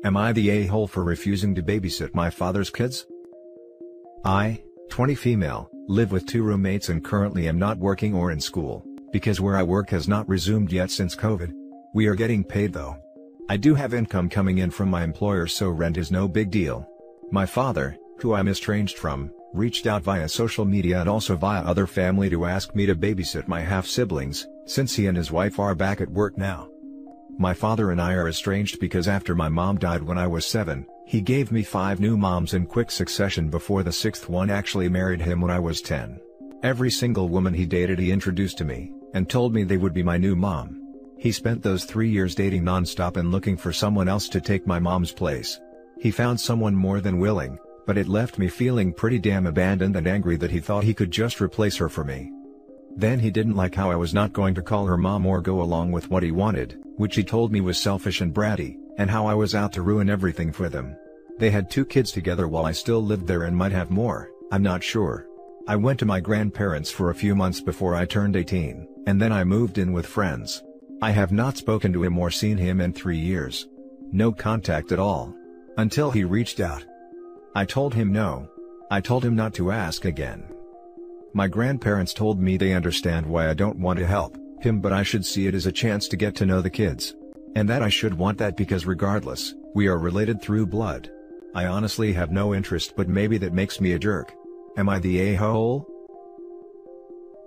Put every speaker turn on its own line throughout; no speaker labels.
Am I the a-hole for refusing to babysit my father's kids? I, 20 female, live with 2 roommates and currently am not working or in school, because where I work has not resumed yet since COVID. We are getting paid though. I do have income coming in from my employer, so rent is no big deal. My father, who I'm estranged from, reached out via social media and also via other family to ask me to babysit my half-siblings, since he and his wife are back at work now. My father and I are estranged because after my mom died when I was 7, he gave me 5 new moms in quick succession before the 6th one actually married him when I was 10. Every single woman he dated he introduced to me, and told me they would be my new mom. He spent those 3 years dating non-stop and looking for someone else to take my mom's place. He found someone more than willing, but it left me feeling pretty damn abandoned and angry that he thought he could just replace her for me. Then he didn't like how I was not going to call her mom or go along with what he wanted, which he told me was selfish and bratty, and how I was out to ruin everything for them. They had 2 kids together while I still lived there and might have more, I'm not sure. I went to my grandparents for a few months before I turned 18, and then I moved in with friends. I have not spoken to him or seen him in 3 years. No contact at all. Until he reached out. I told him no. I told him not to ask again. My grandparents told me they understand why I don't want to help him, but I should see it as a chance to get to know the kids. And that I should want that because regardless, we are related through blood. I honestly have no interest, but maybe that makes me a jerk. Am I the a-hole?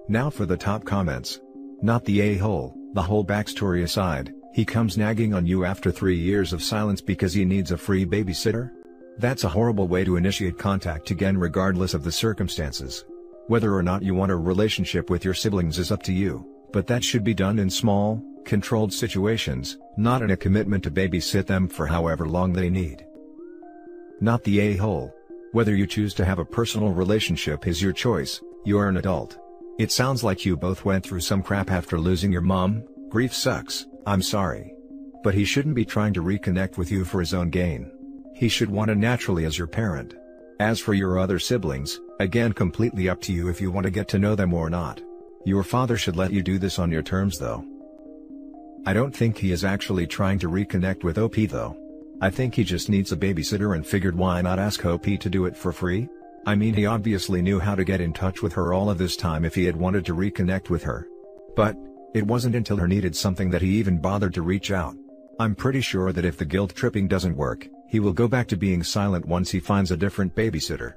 Now for the top comments. Not the a-hole. The whole backstory aside, he comes nagging on you after 3 years of silence because he needs a free babysitter? That's a horrible way to initiate contact again, regardless of the circumstances. Whether or not you want a relationship with your siblings is up to you, but that should be done in small, controlled situations, not in a commitment to babysit them for however long they need. Not the a-hole. Whether you choose to have a personal relationship is your choice, you're an adult. It sounds like you both went through some crap after losing your mom. Grief sucks, I'm sorry. But he shouldn't be trying to reconnect with you for his own gain. He should want to naturally as your parent. As for your other siblings, again completely up to you if you want to get to know them or not. Your father should let you do this on your terms though. I don't think he is actually trying to reconnect with OP though. I think he just needs a babysitter and figured why not ask OP to do it for free? I mean, he obviously knew how to get in touch with her all of this time if he had wanted to reconnect with her. But it wasn't until her needed something that he even bothered to reach out. I'm pretty sure that if the guilt tripping doesn't work, he will go back to being silent once he finds a different babysitter.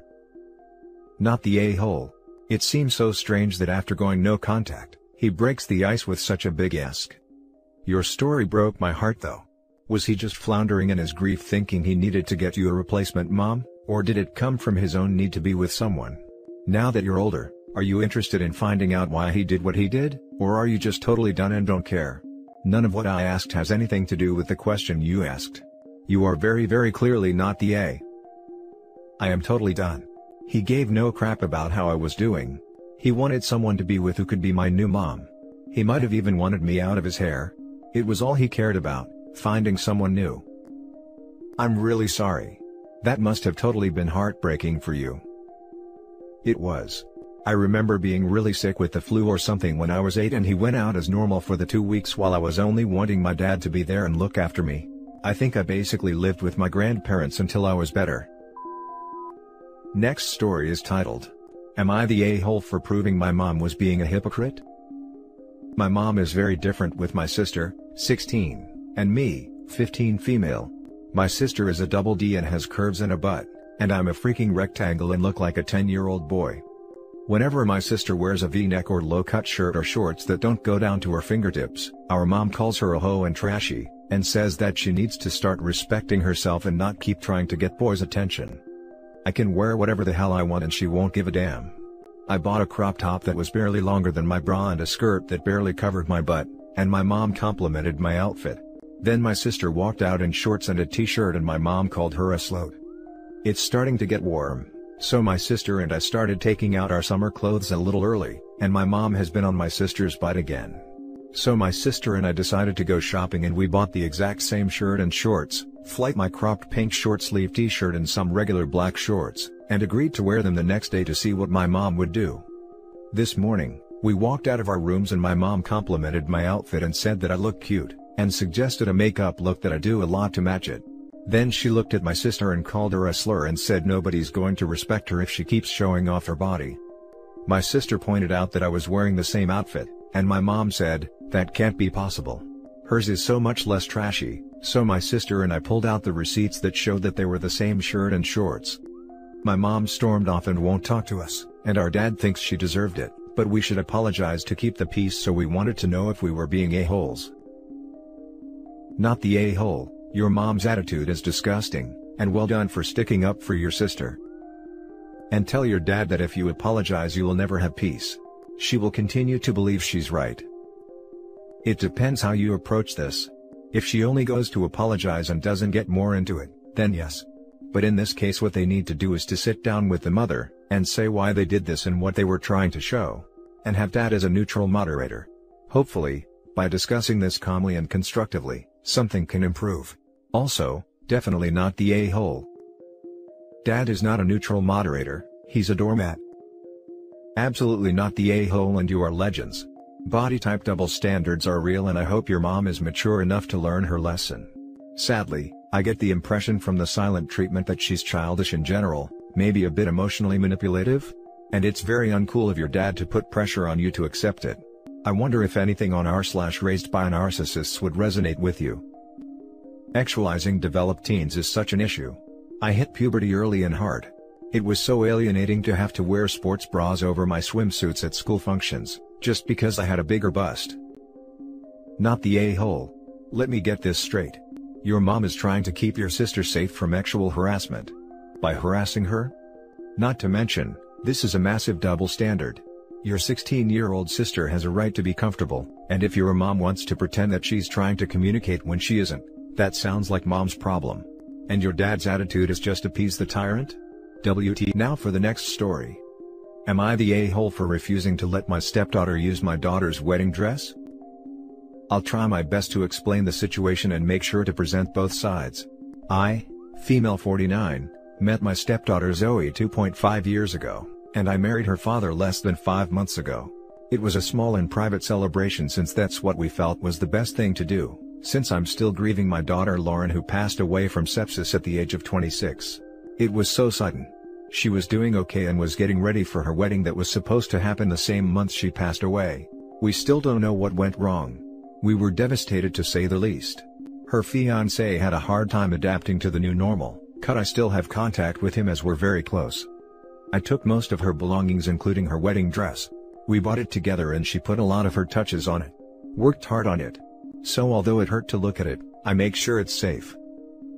Not the a-hole. It seems so strange that after going no contact, he breaks the ice with such a big ask. Your story broke my heart though. Was he just floundering in his grief thinking he needed to get you a replacement mom, or did it come from his own need to be with someone? Now that you're older, are you interested in finding out why he did what he did, or are you just totally done and don't care? None of what I asked has anything to do with the question you asked. You are very clearly not the a. I am totally done. He gave no crap about how I was doing. He wanted someone to be with who could be my new mom. He might have even wanted me out of his hair. It was all he cared about, finding someone new. I'm really sorry. That must have totally been heartbreaking for you. It was. I remember being really sick with the flu or something when I was 8 and he went out as normal for the 2 weeks while I was only wanting my dad to be there and look after me. I think I basically lived with my grandparents until I was better. Next story is titled, Am I the a-hole for proving my mom was being a hypocrite? My mom is very different with my sister, 16, and me, 15 female. My sister is a double D and has curves and a butt, and I'm a freaking rectangle and look like a 10-year-old boy. Whenever my sister wears a V-neck or low-cut shirt or shorts that don't go down to her fingertips, our mom calls her a hoe and trashy, and says that she needs to start respecting herself and not keep trying to get boys' attention. I can wear whatever the hell I want and she won't give a damn. I bought a crop top that was barely longer than my bra and a skirt that barely covered my butt, and my mom complimented my outfit. Then my sister walked out in shorts and a t-shirt and my mom called her a slut. It's starting to get warm, so my sister and I started taking out our summer clothes a little early, and my mom has been on my sister's butt again. So my sister and I decided to go shopping and we bought the exact same shirt and shorts, my cropped pink short sleeve t-shirt and some regular black shorts, and agreed to wear them the next day to see what my mom would do. This morning, we walked out of our rooms and my mom complimented my outfit and said that I look cute, and suggested a makeup look that I do a lot to match it. Then she looked at my sister and called her a slur and said nobody's going to respect her if she keeps showing off her body. My sister pointed out that I was wearing the same outfit, and my mom said, "That can't be possible. Hers is so much less trashy." So my sister and I pulled out the receipts that showed that they were the same shirt and shorts. My mom stormed off and won't talk to us, and our dad thinks she deserved it, but we should apologize to keep the peace, so we wanted to know if we were being a-holes. Not the a-hole. Your mom's attitude is disgusting, and well done for sticking up for your sister. And tell your dad that if you apologize you will never have peace. She will continue to believe she's right. It depends how you approach this. If she only goes to apologize and doesn't get more into it, then yes. But in this case what they need to do is to sit down with the mother, and say why they did this and what they were trying to show. And have dad as a neutral moderator. Hopefully, by discussing this calmly and constructively, something can improve. Also, definitely not the a-hole. Dad is not a neutral moderator, he's a doormat. Absolutely not the a-hole, and you are legends. Body type double standards are real, and I hope your mom is mature enough to learn her lesson. Sadly, I get the impression from the silent treatment that she's childish in general, maybe a bit emotionally manipulative? And it's very uncool of your dad to put pressure on you to accept it. I wonder if anything on r/raised by narcissists would resonate with you. Actualizing developed teens is such an issue. I hit puberty early and hard. It was so alienating to have to wear sports bras over my swimsuits at school functions, just because I had a bigger bust. Not the a-hole. Let me get this straight. Your mom is trying to keep your sister safe from sexual harassment. By harassing her? Not to mention, this is a massive double standard. Your 16-year-old sister has a right to be comfortable, and if your mom wants to pretend that she's trying to communicate when she isn't, that sounds like mom's problem. And your dad's attitude is just appease the tyrant? WT. Now for the next story. Am I the a-hole for refusing to let my stepdaughter use my daughter's wedding dress? I'll try my best to explain the situation and make sure to present both sides. I, female 49, met my stepdaughter Zoe 2.5 years ago, and I married her father less than 5 months ago. It was a small and private celebration since that's what we felt was the best thing to do, since I'm still grieving my daughter Lauren, who passed away from sepsis at the age of 26. It was so sudden. She was doing okay and was getting ready for her wedding that was supposed to happen the same month she passed away. We still don't know what went wrong. We were devastated, to say the least. Her fiancé had a hard time adapting to the new normal, I still have contact with him as we're very close. I took most of her belongings, including her wedding dress. We bought it together and she put a lot of her touches on it. Worked hard on it. So although it hurt to look at it, I make sure it's safe.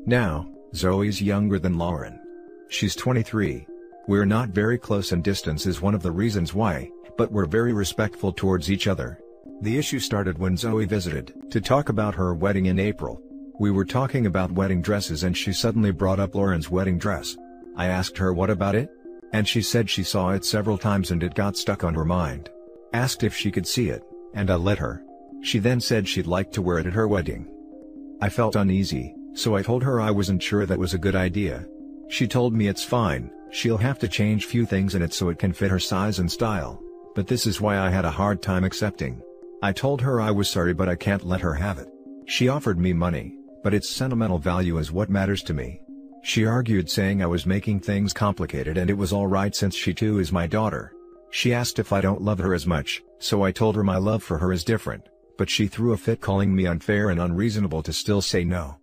Now, Zoe's younger than Lauren. She's 23. We're not very close and distance is one of the reasons why, but we're very respectful towards each other. The issue started when Zoe visited to talk about her wedding in April. We were talking about wedding dresses and she suddenly brought up Lauren's wedding dress. I asked her what about it? And she said she saw it several times and it got stuck on her mind. Asked if she could see it, and I let her. She then said she'd like to wear it at her wedding. I felt uneasy, so I told her I wasn't sure that was a good idea. She told me it's fine, she'll have to change few things in it so it can fit her size and style. But this is why I had a hard time accepting. I told her I was sorry but I can't let her have it. She offered me money, but its sentimental value is what matters to me. She argued, saying I was making things complicated and it was alright since she too is my daughter. She asked if I don't love her as much, so I told her my love for her is different, but she threw a fit, calling me unfair and unreasonable to still say no.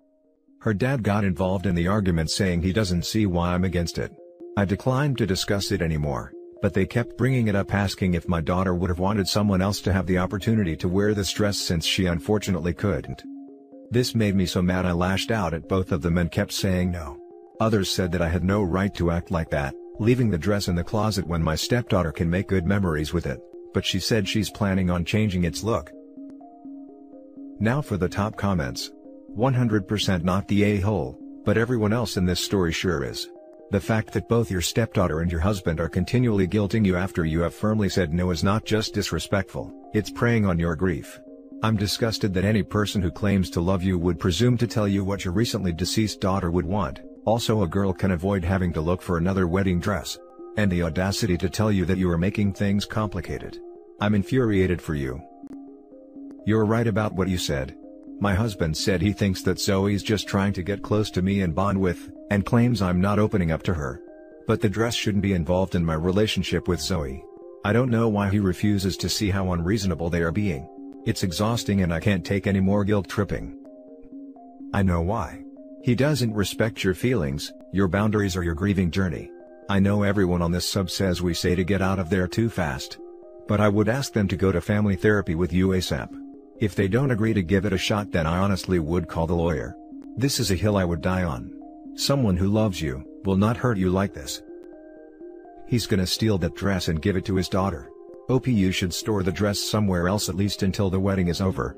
Her dad got involved in the argument, saying he doesn't see why I'm against it. I declined to discuss it anymore, but they kept bringing it up, asking if my daughter would have wanted someone else to have the opportunity to wear this dress since she unfortunately couldn't. This made me so mad I lashed out at both of them and kept saying no. Others said that I had no right to act like that, leaving the dress in the closet when my stepdaughter can make good memories with it, but she said she's planning on changing its look. Now for the top comments. 100% not the a-hole, but everyone else in this story sure is. The fact that both your stepdaughter and your husband are continually guilting you after you have firmly said no is not just disrespectful, it's preying on your grief. I'm disgusted that any person who claims to love you would presume to tell you what your recently deceased daughter would want. Also, a girl can avoid having to look for another wedding dress. And the audacity to tell you that you are making things complicated. I'm infuriated for you. You're right about what you said. My husband said he thinks that Zoe's just trying to get close to me and bond with, and claims I'm not opening up to her. But the dress shouldn't be involved in my relationship with Zoe. I don't know why he refuses to see how unreasonable they are being. It's exhausting and I can't take any more guilt tripping. I know why. He doesn't respect your feelings, your boundaries or your grieving journey. I know everyone on this sub says we say to get out of there too fast. But I would ask them to go to family therapy with you ASAP. If they don't agree to give it a shot, then I honestly would call the lawyer. This is a hill I would die on. Someone who loves you will not hurt you like this. He's gonna steal that dress and give it to his daughter. OP, you should store the dress somewhere else at least until the wedding is over.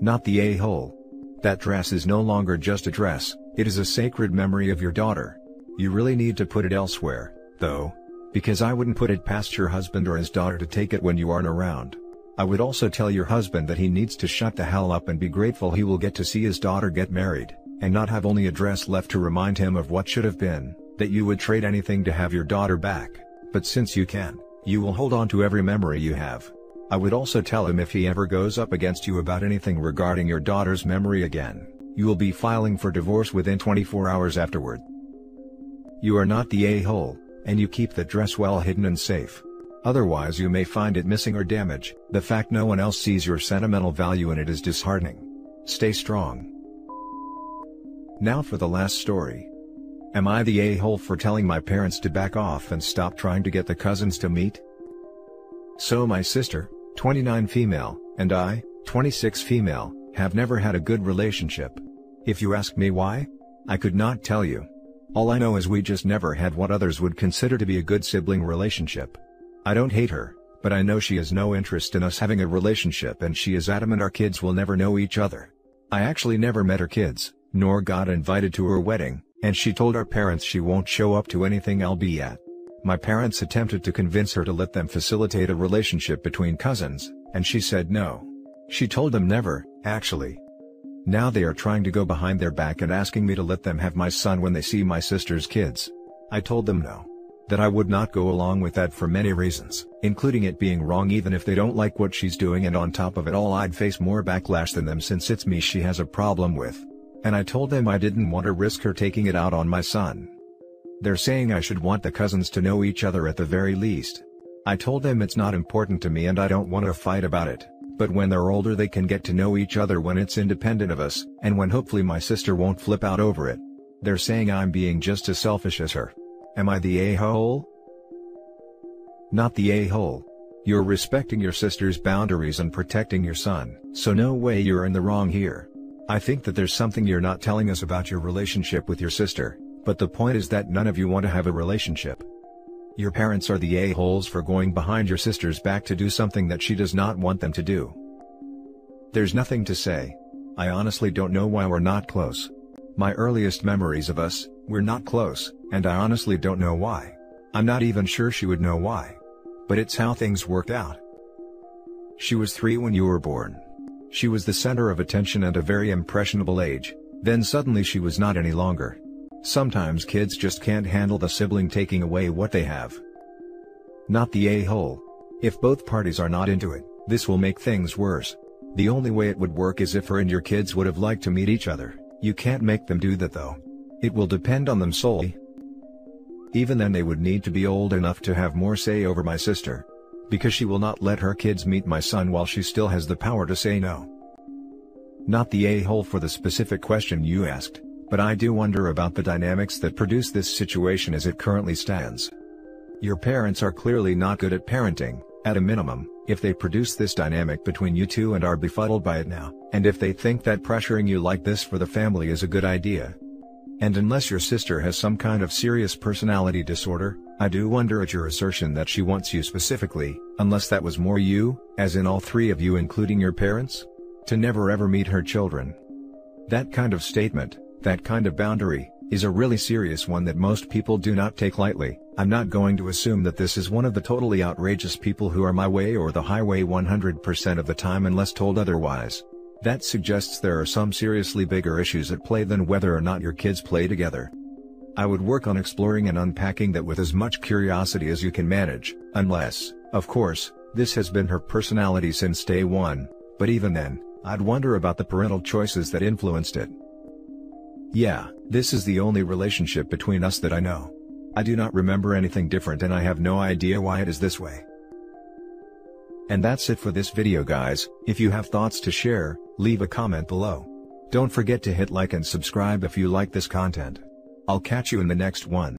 Not the a-hole. That dress is no longer just a dress, it is a sacred memory of your daughter. You really need to put it elsewhere, though, because I wouldn't put it past your husband or his daughter to take it when you aren't around. I would also tell your husband that he needs to shut the hell up and be grateful he will get to see his daughter get married, and not have only a dress left to remind him of what should have been, that you would trade anything to have your daughter back, but since you can, you will hold on to every memory you have. I would also tell him if he ever goes up against you about anything regarding your daughter's memory again, you will be filing for divorce within 24 hours afterward. You are not the a-hole, and you keep the dress well hidden and safe. Otherwise you may find it missing or damaged. The fact no one else sees your sentimental value in it is disheartening. Stay strong. Now for the last story. Am I the a-hole for telling my parents to back off and stop trying to get the cousins to meet? So my sister, 29 female, and I, 26 female, have never had a good relationship. If you ask me why, I could not tell you. All I know is we just never had what others would consider to be a good sibling relationship. I don't hate her, but I know she has no interest in us having a relationship, and she is adamant our kids will never know each other. I actually never met her kids, nor got invited to her wedding, and she told our parents she won't show up to anything I'll be at. My parents attempted to convince her to let them facilitate a relationship between cousins, and she said no. She told them never, actually. Now they are trying to go behind their back and asking me to let them have my son when they see my sister's kids. I told them no. That I would not go along with that for many reasons, including it being wrong even if they don't like what she's doing, and on top of it all I'd face more backlash than them since it's me she has a problem with. And I told them I didn't want to risk her taking it out on my son. They're saying I should want the cousins to know each other at the very least. I told them it's not important to me and I don't want to fight about it, but when they're older they can get to know each other when it's independent of us, and when hopefully my sister won't flip out over it. They're saying I'm being just as selfish as her. Am I the a-hole? Not the a-hole. You're respecting your sister's boundaries and protecting your son, so no way you're in the wrong here. I think that there's something you're not telling us about your relationship with your sister, but the point is that none of you want to have a relationship. Your parents are the a-holes for going behind your sister's back to do something that she does not want them to do. There's nothing to say. I honestly don't know why we're not close. My earliest memories of us, we're not close, and I honestly don't know why. I'm not even sure she would know why. But it's how things worked out. She was 3 when you were born. She was the center of attention at a very impressionable age, then suddenly she was not any longer. Sometimes kids just can't handle the sibling taking away what they have. Not the a-hole. If both parties are not into it, this will make things worse. The only way it would work is if her and your kids would have liked to meet each other. You can't make them do that though. It will depend on them solely. Even then they would need to be old enough to have more say over my sister. Because she will not let her kids meet my son while she still has the power to say no. Not the a-hole for the specific question you asked, but I do wonder about the dynamics that produce this situation as it currently stands. Your parents are clearly not good at parenting, at a minimum, if they produce this dynamic between you two and are befuddled by it now, and if they think that pressuring you like this for the family is a good idea. And unless your sister has some kind of serious personality disorder, I do wonder at your assertion that she wants you specifically, unless that was more you, as in all 3 of you including your parents, to never ever meet her children. That kind of statement, that kind of boundary, is a really serious one that most people do not take lightly. I'm not going to assume that this is one of the totally outrageous people who are my way or the highway 100% of the time unless told otherwise. That suggests there are some seriously bigger issues at play than whether or not your kids play together. I would work on exploring and unpacking that with as much curiosity as you can manage, unless, of course, this has been her personality since day one, but even then, I'd wonder about the parental choices that influenced it. Yeah, this is the only relationship between us that I know. I do not remember anything different and I have no idea why it is this way. And that's it for this video guys. If you have thoughts to share, leave a comment below. Don't forget to hit like and subscribe if you like this content. I'll catch you in the next one.